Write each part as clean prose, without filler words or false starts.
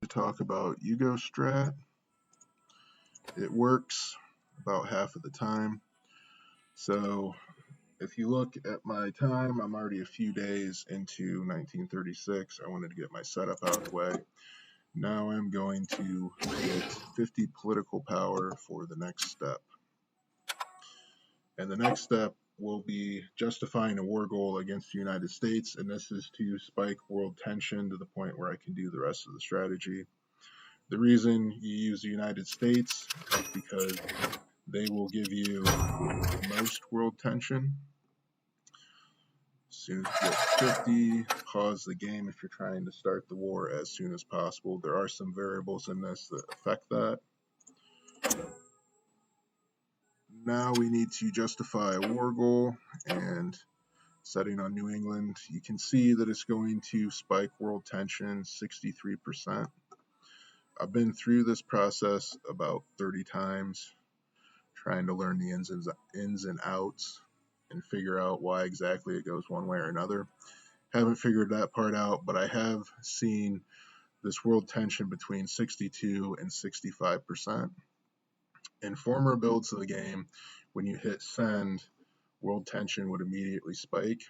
To talk about YugoStrat. It works about half of the time. So if you look at my time, I'm already a few days into 1936. I wanted to get my setup out of the way. Now I'm going to get 50 political power for the next step. And the next step will be justifying a war goal against the United States, and this is to spike world tension to the point where I can do the rest of the strategy. The reason you use the United States is because they will give you most world tension. As soon as you get 50, pause the game if you're trying to start the war as soon as possible. There are some variables in this that affect that. Now we need to justify a war goal, and setting on New England, you can see that it's going to spike world tension 63%. I've been through this process about 30 times, trying to learn the ins and outs and figure out why exactly it goes one way or another. Haven't figured that part out, but I have seen this world tension between 62 and 65%. In former builds of the game, when you hit send, world tension would immediately spike.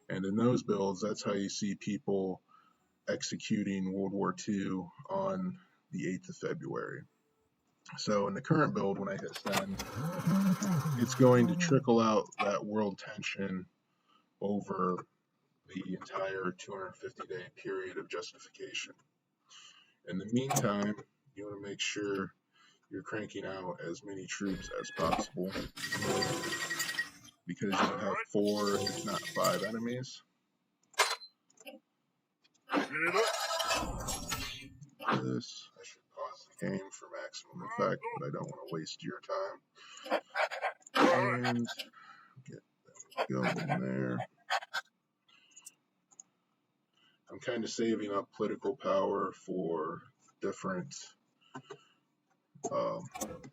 And in those builds, that's how you see people executing World War II on the 8th of February. So in the current build, when I hit send, it's going to trickle out that world tension over the entire 250-day period of justification. In the meantime, you want to make sure you're cranking out as many troops as possible because you have 4, if not 5 enemies. This, I should pause the game for maximum effect, but I don't want to waste your time. And get that going there. I'm kind of saving up political power for different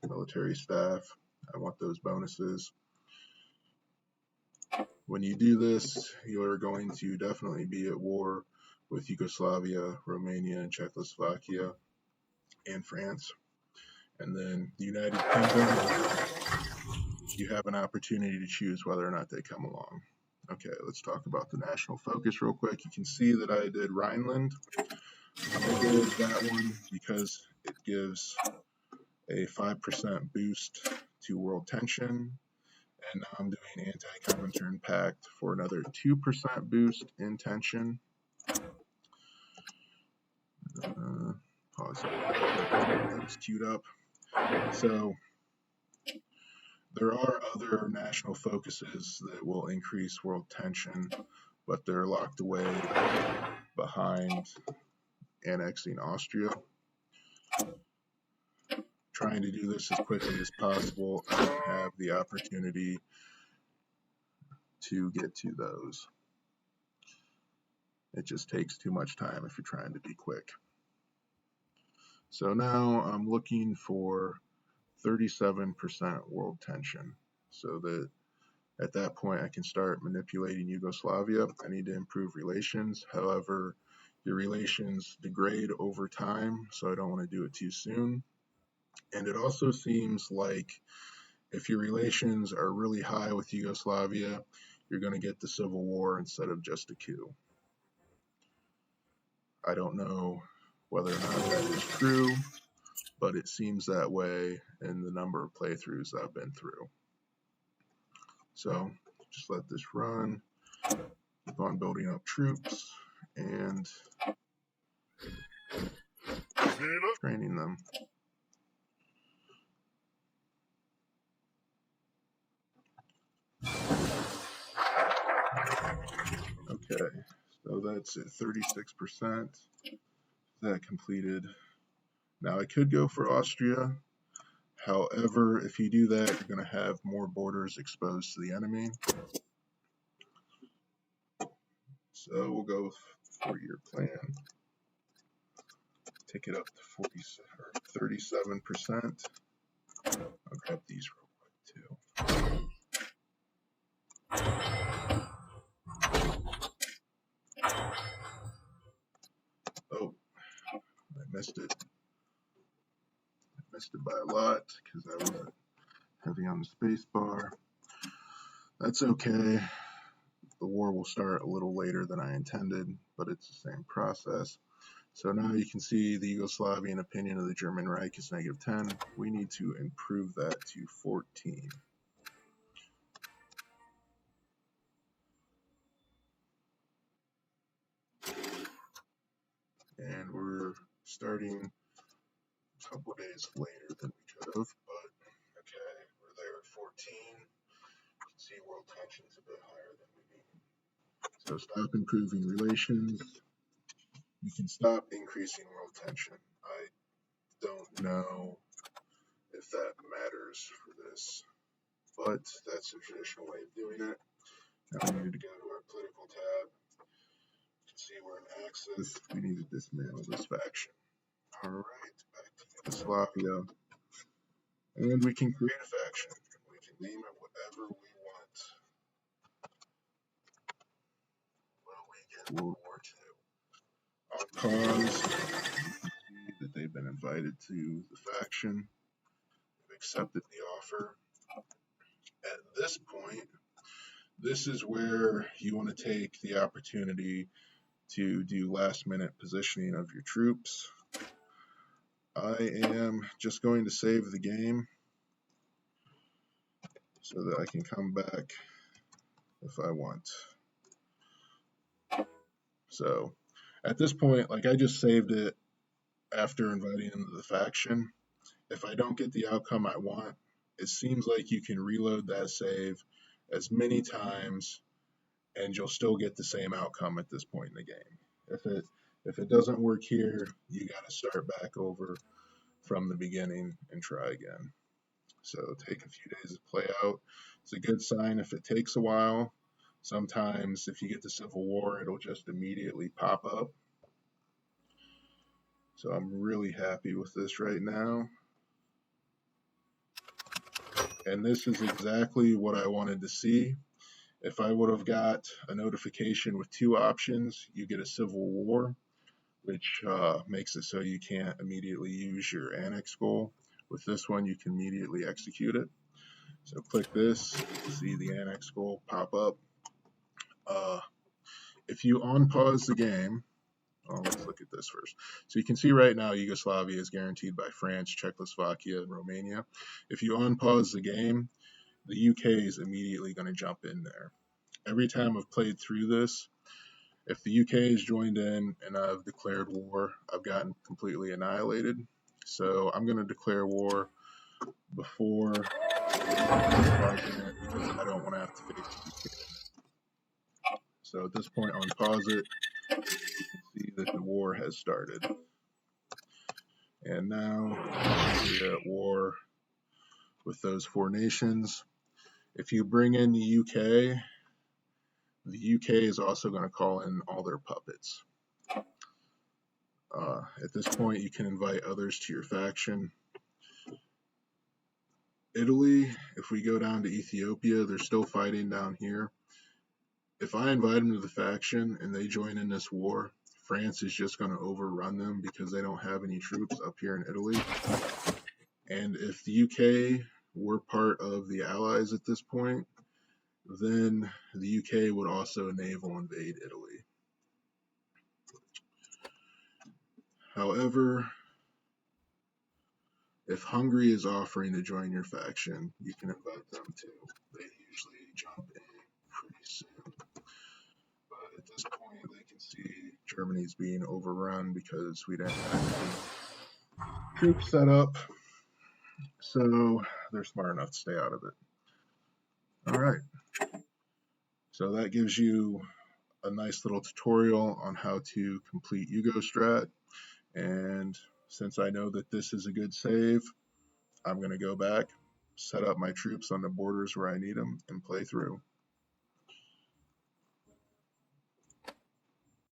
military staff. I want those bonuses. When you do this, you're going to definitely be at war with Yugoslavia, Romania, and Czechoslovakia, and France. And then the United Kingdom, you have an opportunity to choose whether or not they come along. Okay, let's talk about the national focus real quick. You can see that I did Rhineland. I'm going to go with that one because it gives a 5% boost to world tension. And now I'm doing anti-Comintern Pact for another 2% boost in tension. Pause it. It's queued up. So there are other national focuses that will increase world tension, but they're locked away behind annexing Austria. Trying to do this as quickly as possible. I don't have the opportunity to get to those. It just takes too much time if you're trying to be quick. So now I'm looking for 37% world tension so that at that point I can start manipulating Yugoslavia. I need to improve relations. However, your relations degrade over time, so I don't want to do it too soon. And it also seems like if your relations are really high with Yugoslavia, you're going to get the civil war instead of just a coup. I don't know whether or not that is true, but it seems that way in the number of playthroughs I've been through. So just let this run, keep on building up troops and training them. Okay, so that's at 36%. That completed. Now I could go for Austria. However, if you do that, you're going to have more borders exposed to the enemy. So we'll go with 4-year plan. Take it up to 37%. I'll grab these real quick too. Oh, I missed missed it. I missed it by a lot because I was heavy on the space bar. That's okay. The war will start a little later than I intended, but it's the same process. So now you can see the Yugoslavian opinion of the German Reich is -10. We need to improve that to 14. And we're starting a couple days later than we could have, but okay, we're there at 14. You can see world tension's a bit higher than we need. So stop improving relations. You can stop increasing world tension. I don't know if that matters for this, but that's the traditional way of doing it. Now we need to go to our political tab. You can see we're in Axis. We need to dismantle this faction. Alright, back to Yugoslavia. And we can create a faction. We can name it whatever we want. Will we get World War II? On pause, you can see that they've been invited to the faction. They've accepted the offer. At this point, this is where you want to take the opportunity to do last minute positioning of your troops. I am just going to save the game so that I can come back if I want. So at this point, like, I just saved it after inviting into the faction. If I don't get the outcome I want, it seems like you can reload that save as many times and you'll still get the same outcome at this point in the game. If it doesn't work here, you got to start back over from the beginning and try again. So take a few days to play out. It's a good sign if it takes a while. Sometimes if you get the Civil War, it'll just immediately pop up. So I'm really happy with this right now. And this is exactly what I wanted to see. If I would have got a notification with two options, you get a Civil War, which makes it so you can't immediately use your annex goal. With this one, you can immediately execute it. So click this, see the annex goal pop up. If you unpause the game, let's look at this first. So you can see right now Yugoslavia is guaranteed by France, Czechoslovakia, and Romania. If you unpause the game, the UK is immediately going to jump in there. Every time I've played through this, if the UK is joined in and I've declared war, I've gotten completely annihilated. So I'm going to declare war before pausing it because I don't want to have to face the UK. So at this point, on pause it, you can see that the war has started. And now we're at war with those four nations. If you bring in the UK is also going to call in all their puppets. At this point, you can invite others to your faction. Italy, if we go down to Ethiopia, they're still fighting down here. If I invite them to the faction and they join in this war, France is just going to overrun them because they don't have any troops up here in Italy. And if the UK were part of the Allies at this point, then the UK would also naval invade Italy. However, if Hungary is offering to join your faction, you can invite them too. They usually jump in pretty soon. But at this point, they can see Germany's being overrun because we didn't have any troops set up. So they're smart enough to stay out of it. All right. So that gives you a nice little tutorial on how to complete YugoStrat. And since I know that this is a good save, I'm going to go back, set up my troops on the borders where I need them, and play through.